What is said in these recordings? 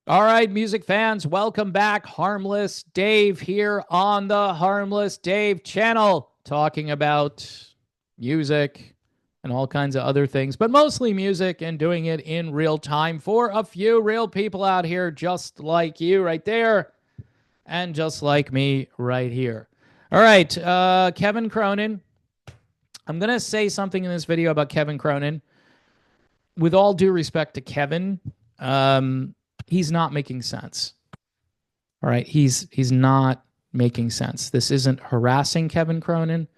All right, music fans, welcome back. Harmless Dave here on the Harmless Dave channel, talking about music and all kinds of other things, but mostly music and doing it in real time for a few real people out here, just like you right there, and just like me right here. All right, Kevin Cronin. I'm going to say something in this video about Kevin Cronin. With all due respect to Kevin, he's not making sense. All right, he's not making sense. This isn't harassing Kevin Cronin.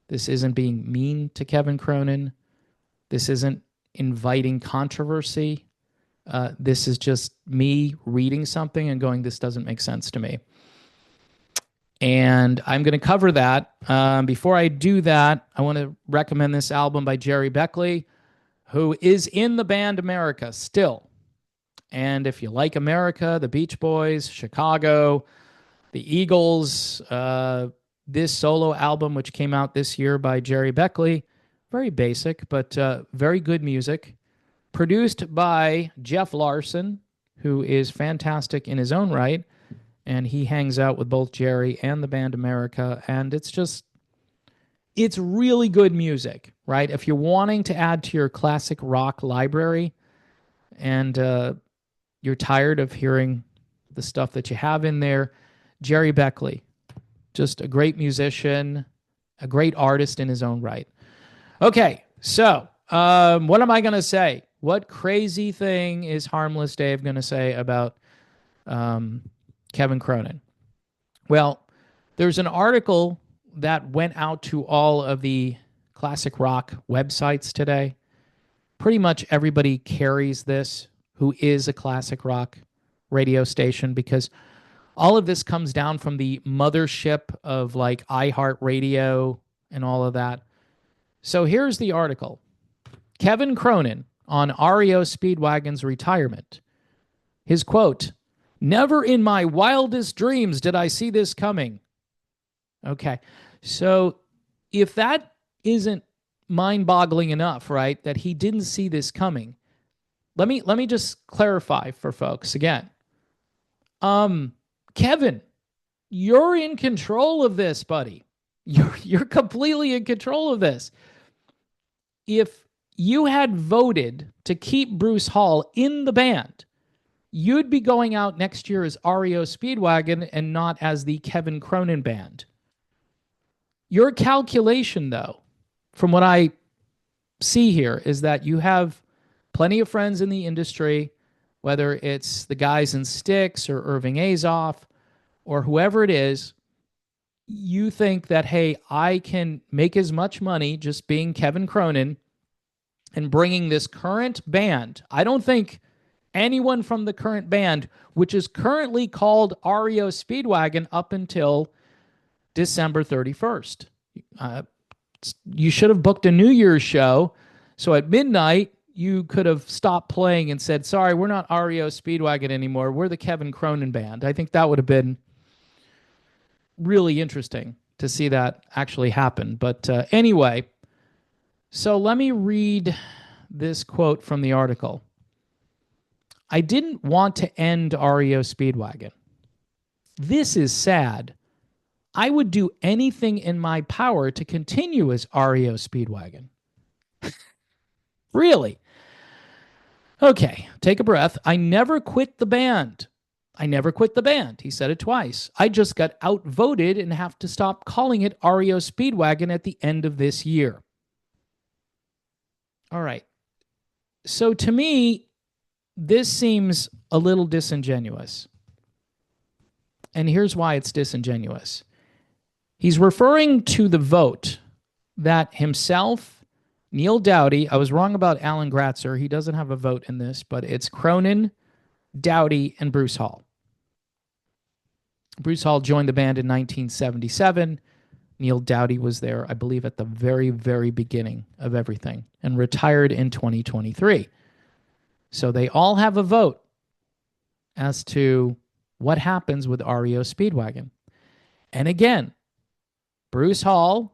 This isn't being mean to Kevin Cronin. This isn't inviting controversy. This is just me reading something and going, this doesn't make sense to me. And I'm going to cover that. Before I do that, I want to recommend this album by GERRY BECKLEY, who is in the band America still. And if you like America, the Beach Boys, Chicago, the Eagles, this solo album, which came out this year by GERRY BECKLEY, very basic, but very good music, produced by Jeff Larson, who is fantastic in his own right. And he hangs out with both GERRY and the band America. And it's really good music, right? If you're wanting to add to your classic rock library and you're tired of hearing the stuff that you have in there, GERRY BECKLEY, just a great musician, a great artist in his own right. Okay, so what am I going to say? What crazy thing is Harmless Dave going to say about Kevin Cronin? Well, there's an article that went out to all of the classic rock websites today. Pretty much everybody carries this who is a classic rock radio station, because all of this comes down from the mothership of like iHeartRadio and all of that. So here's the article. Kevin Cronin on REO Speedwagon's retirement. His quote, "Never in my wildest dreams did I see this coming." Okay, so if that isn't mind-boggling enough, right, that he didn't see this coming, let me just clarify for folks again. Kevin, you're in control of this, buddy. You're completely in control of this. If you had voted to keep Bruce Hall in the band, you'd be going out next year as REO Speedwagon and not as the Kevin Cronin Band. Your calculation, though, from what I see here, is that you have plenty of friends in the industry, whether it's the guys in Styx or Irving Azoff or whoever it is. You think that, hey, I can make as much money just being Kevin Cronin and bringing this current band. I don't think anyone from the current band, which is currently called REO Speedwagon up until December 31st. You should have booked a New Year's show, so at midnight, you could have stopped playing and said, sorry, we're not REO Speedwagon anymore. We're the Kevin Cronin Band. I think that would have been really interesting to see that actually happen. But anyway, so let me read this quote from the article. "I didn't want to end REO Speedwagon. This is sad. I would do anything in my power to continue as REO Speedwagon." Really? Okay, take a breath. "I never quit the band. I never quit the band." He said it twice. "I just got outvoted and have to stop calling it REO Speedwagon at the end of this year." All right. So to me, this seems a little disingenuous. And here's why it's disingenuous. He's referring to the vote that himself, Neil Doughty — I was wrong about Alan Gratzer. He doesn't have a vote in this, but it's Cronin, Doughty, and Bruce Hall. Bruce Hall joined the band in 1977. Neil Doughty was there, I believe, at the very, very beginning of everything and retired in 2023. So they all have a vote as to what happens with REO Speedwagon. And again, Bruce Hall,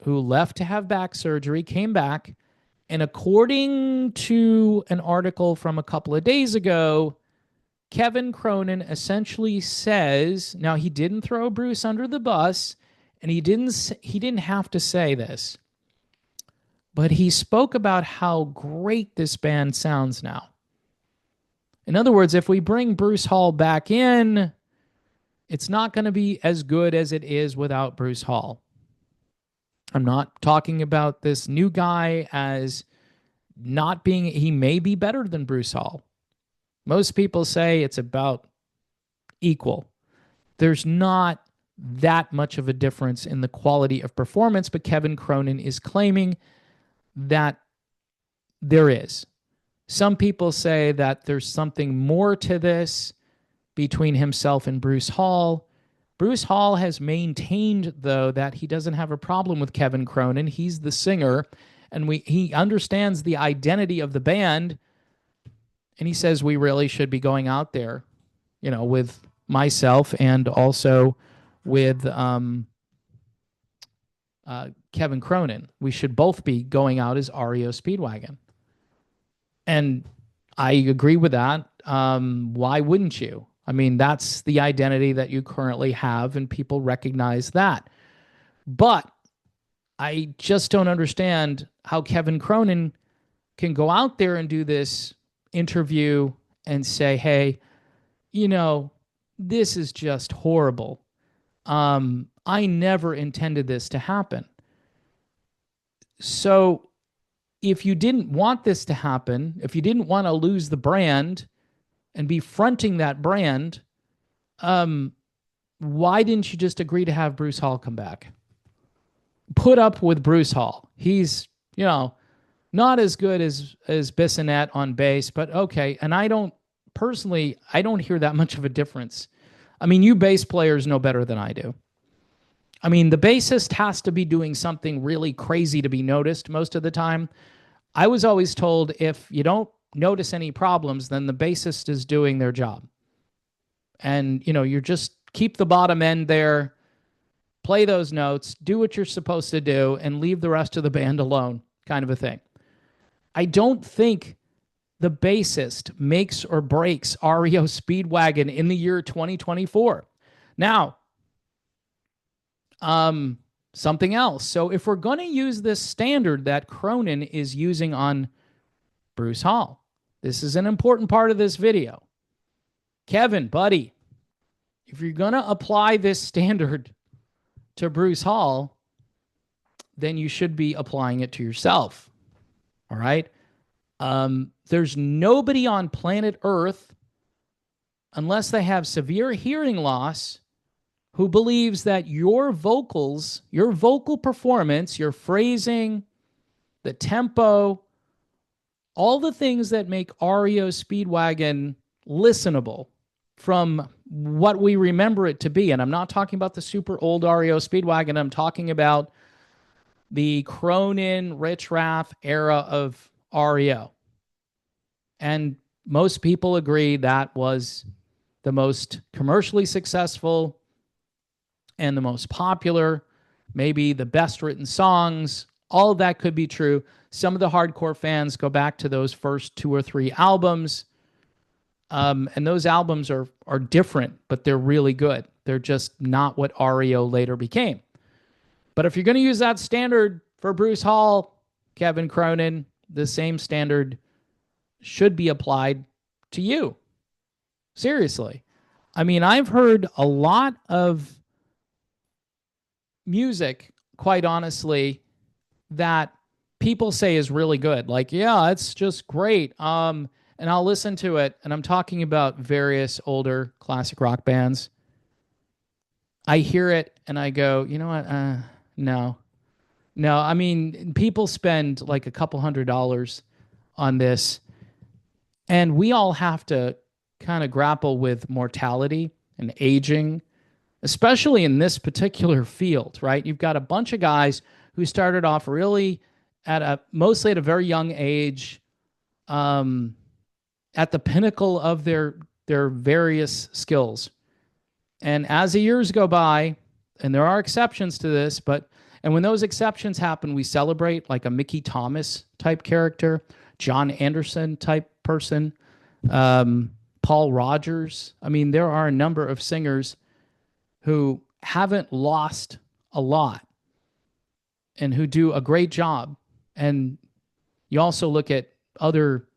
who left to have back surgery, came back, and according to an article from a couple of days ago, Kevin Cronin essentially says, now he didn't throw Bruce under the bus, and he didn't have to say this, but he spoke about how great this band sounds now. In other words, if we bring Bruce Hall back in, it's not going to be as good as it is without Bruce Hall. I'm not talking about this new guy as not being, he may be better than Bruce Hall. Most people say it's about equal. There's not that much of a difference in the quality of performance, but Kevin Cronin is claiming that there is. Some people say that there's something more to this between himself and Bruce Hall. Bruce Hall has maintained, though, that he doesn't have a problem with Kevin Cronin. He's the singer, and he understands the identity of the band, and he says we really should be going out there, you know, with myself and also with Kevin Cronin. We should both be going out as REO Speedwagon. And I agree with that. Why wouldn't you? I mean, that's the identity that you currently have, and people recognize that. But I just don't understand how Kevin Cronin can go out there and do this interview and say, hey, you know, this is just horrible. I never intended this to happen. So if you didn't want this to happen, if you didn't want to lose the brand and be fronting that brand, why didn't you just agree to have Bruce Hall come back? Put up with Bruce Hall. He's, you know, not as good as Bissonette on bass, but okay. And I don't hear that much of a difference. I mean, you bass players know better than I do. I mean, the bassist has to be doing something really crazy to be noticed most of the time. I was always told if you don't notice any problems, then the bassist is doing their job. And, you know, you just keep the bottom end there, play those notes, do what you're supposed to do, and leave the rest of the band alone, kind of a thing. I don't think the bassist makes or breaks REO Speedwagon in the year 2024. Now, something else. So if we're going to use this standard that Cronin is using on Bruce Hall, this is an important part of this video. Kevin, buddy, if you're going to apply this standard to Bruce Hall, then you should be applying it to yourself. All right? There's nobody on planet Earth, unless they have severe hearing loss, who believes that your vocals, your vocal performance, your phrasing, the tempo, all the things that make REO Speedwagon listenable from what we remember it to be. And I'm not talking about the super old REO Speedwagon. I'm talking about the Cronin, Rich Raff era of REO. And most people agree that was the most commercially successful and the most popular, maybe the best written songs. All of that could be true. Some of the hardcore fans go back to those first 2 or 3 albums. And those albums are different, but they're really good. They're just not what REO later became. But if you're going to use that standard for Bruce Hall, Kevin Cronin, the same standard should be applied to you. Seriously. I mean, I've heard a lot of music, quite honestly, that people say is really good. Like, yeah, it's just great. And I'll listen to it. And I'm talking about various older classic rock bands. I hear it and I go, you know what? No. I mean, people spend like a couple $100 on this. And we all have to kind of grapple with mortality and aging, especially in this particular field, right? You've got a bunch of guys who started off really mostly at a very young age, at the pinnacle of their various skills. And as the years go by, and there are exceptions to this, and when those exceptions happen, we celebrate, like a Mickey Thomas type character, John Anderson type person. Paul Rogers. I mean, there are a number of singers who haven't lost a lot and who do a great job. And you also look at other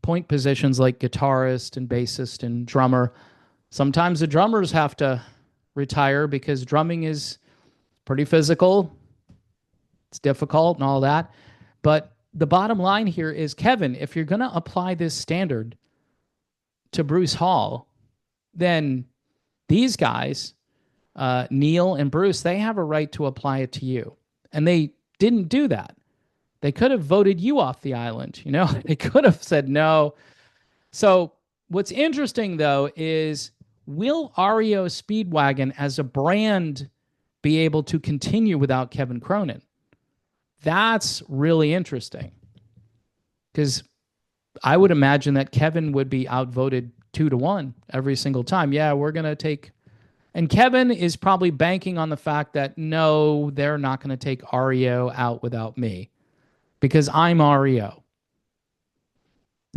point positions like guitarist and bassist and drummer. Sometimes the drummers have to retire because drumming is pretty physical. It's difficult and all that. But the bottom line here is, Kevin, if you're going to apply this standard to Bruce Hall, then these guys, Neil and Bruce, they have a right to apply it to you. And they didn't do that. They could have voted you off the island. You know, they could have said no. So what's interesting, though, is will REO Speedwagon as a brand be able to continue without Kevin Cronin? That's really interesting, because I would imagine that Kevin would be outvoted 2-1 every single time. Yeah, we're going to take... And Kevin is probably banking on the fact that, no, they're not going to take REO out without me because I'm REO.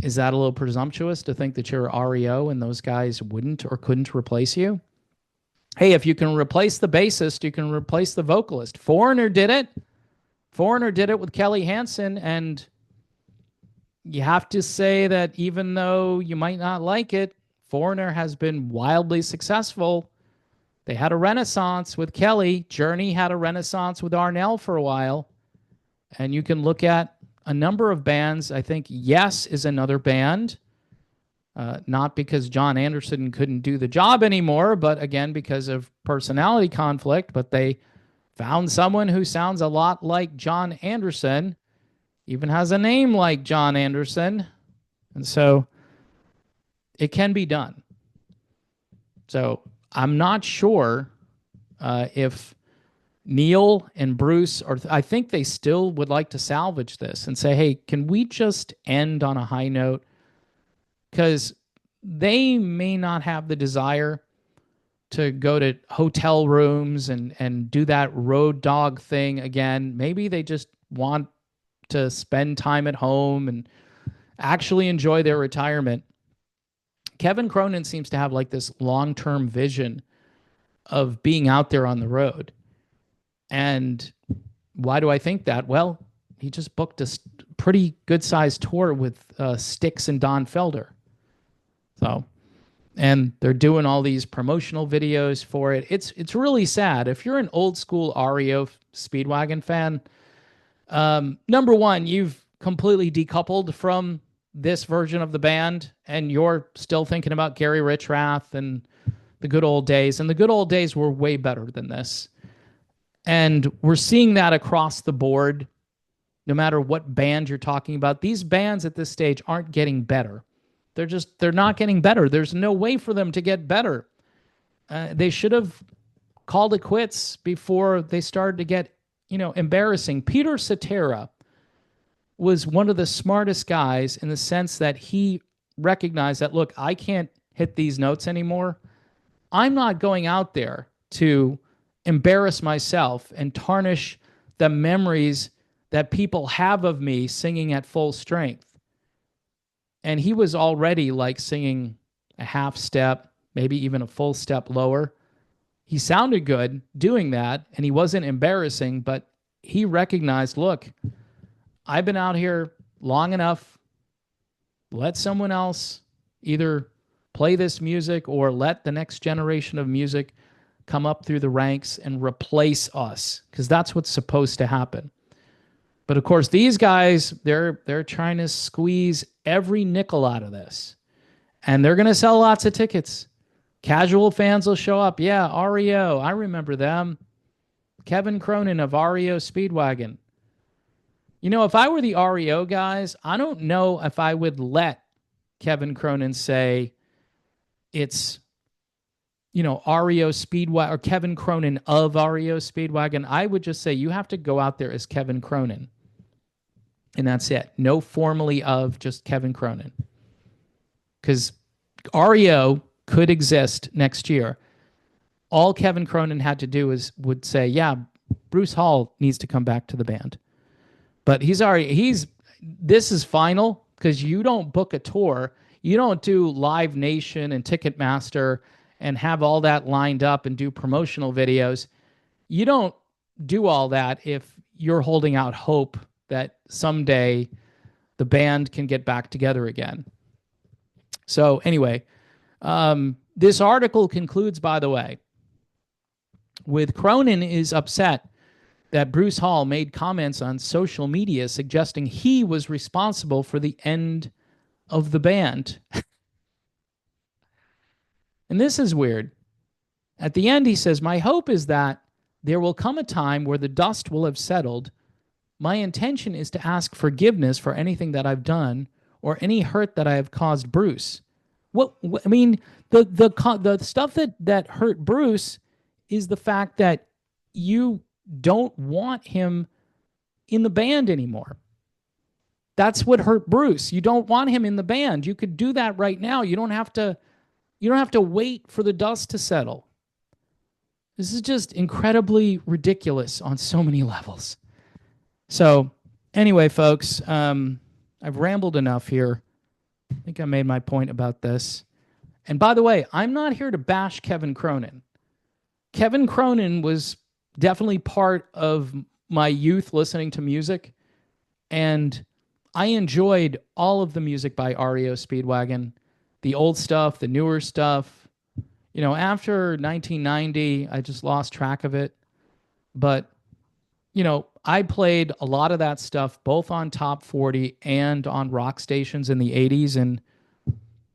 Is that a little presumptuous to think that you're REO and those guys wouldn't or couldn't replace you? Hey, if you can replace the bassist, you can replace the vocalist. Foreigner did it. Foreigner did it with Kelly Hansen, and you have to say that even though you might not like it, Foreigner has been wildly successful. They had a renaissance with Kelly. Journey had a renaissance with Arnell for a while. And you can look at a number of bands. I think Yes is another band. Not because John Anderson couldn't do the job anymore, but again, because of personality conflict. But they found someone who sounds a lot like John Anderson, even has a name like John Anderson. And so it can be done. So I'm not sure if Neil and Bruce, or I think they still would like to salvage this and say, hey, can we just end on a high note? Because they may not have the desire to go to hotel rooms and do that road dog thing again. Maybe they just want to spend time at home and actually enjoy their retirement. Kevin Cronin seems to have like this long-term vision of being out there on the road. And why do I think that? Well, he just booked a pretty good-sized tour with Styx and Don Felder. So, and they're doing all these promotional videos for it. It's really sad. If you're an old school REO Speedwagon fan, number one, you've completely decoupled from this version of the band, and you're still thinking about Gary Richrath and the good old days. And the good old days were way better than this. And we're seeing that across the board, no matter what band you're talking about. These bands at this stage aren't getting better. They're not getting better. There's no way for them to get better. They should have called it quits before they started to get, embarrassing. Peter Cetera was one of the smartest guys in the sense that he recognized that, look, I can't hit these notes anymore. I'm not going out there to embarrass myself and tarnish the memories that people have of me singing at full strength. And he was already like singing a half step, maybe even a full step lower. He sounded good doing that, and he wasn't embarrassing, but he recognized, look, I've been out here long enough. Let someone else either play this music or let the next generation of music come up through the ranks and replace us, because that's what's supposed to happen. But of course, these guys, they're trying to squeeze every nickel out of this. And they're going to sell lots of tickets. Casual fans will show up. Yeah, REO, I remember them. Kevin Cronin of REO Speedwagon. If I were the REO guys, I don't know if I would let Kevin Cronin say it's, REO Speedwagon, or Kevin Cronin of REO Speedwagon. I would just say you have to go out there as Kevin Cronin. And that's it. No formally of, just Kevin Cronin. Because REO could exist next year. All Kevin Cronin had to do would say, yeah, Bruce Hall needs to come back to the band. But this is final, because you don't book a tour. You don't do Live Nation and Ticketmaster and have all that lined up and do promotional videos. You don't do all that if you're holding out hope that someday the band can get back together again. So anyway, this article concludes, by the way, with Cronin is upset that Bruce Hall made comments on social media suggesting he was responsible for the end of the band. And this is weird. At the end, he says, "My hope is that there will come a time where the dust will have settled. My intention is to ask forgiveness for anything that I've done or any hurt that I have caused Bruce." I mean, the stuff that hurt Bruce is the fact that you don't want him in the band anymore. That's what hurt Bruce. You don't want him in the band. You could do that right now. You don't have to wait for the dust to settle. This is just incredibly ridiculous on so many levels. So anyway, folks, I've rambled enough here. I think I made my point about this. And by the way, I'm not here to bash Kevin Cronin. Kevin Cronin was definitely part of my youth listening to music, and I enjoyed all of the music by REO Speedwagon, the old stuff, the newer stuff. You know, after 1990, I just lost track of it. But, you know, I played a lot of that stuff both on Top 40 and on rock stations in the 80s, and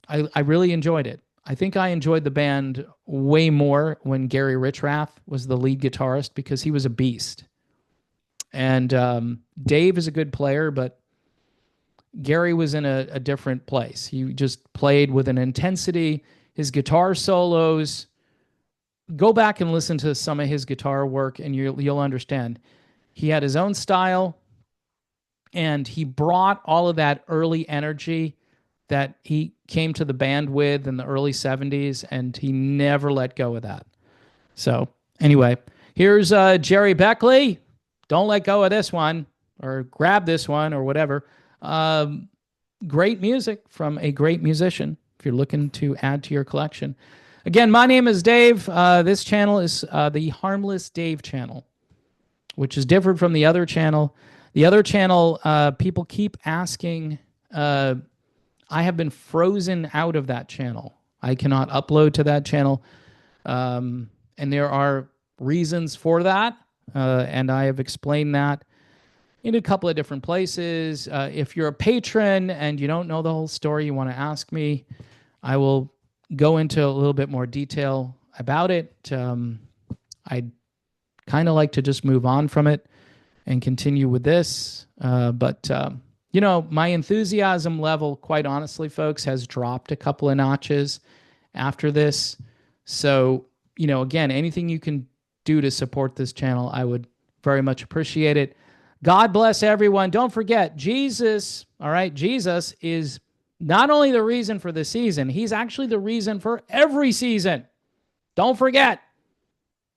I really enjoyed it. I think I enjoyed the band way more when Gary Richrath was the lead guitarist because he was a beast. And Dave is a good player, but Gary was in a different place. He just played with an intensity. His guitar solos, go back and listen to some of his guitar work and you'll understand. He had his own style, and he brought all of that early energy that he came to the band with in the early 70s, and he never let go of that. So anyway, here's Jerry Beckley. Don't let go of this one, or grab this one, or whatever. Great music from a great musician if you're looking to add to your collection. Again, my name is Dave. This channel is the Harmless Dave channel, which is different from the other channel. The other channel, people keep asking. I have been frozen out of that channel. I cannot upload to that channel. And there are reasons for that. And I have explained that in a couple of different places. If you're a patron and you don't know the whole story, you want to ask me, I will go into a little bit more detail about it. I'd kind of like to just move on from it and continue with this. But you know, my enthusiasm level, quite honestly, folks, has dropped a couple of notches after this. So, you know, again, anything you can do to support this channel, I would very much appreciate it. God bless everyone. Don't forget, Jesus, all right, Jesus is not only the reason for the season, he's actually the reason for every season. Don't forget.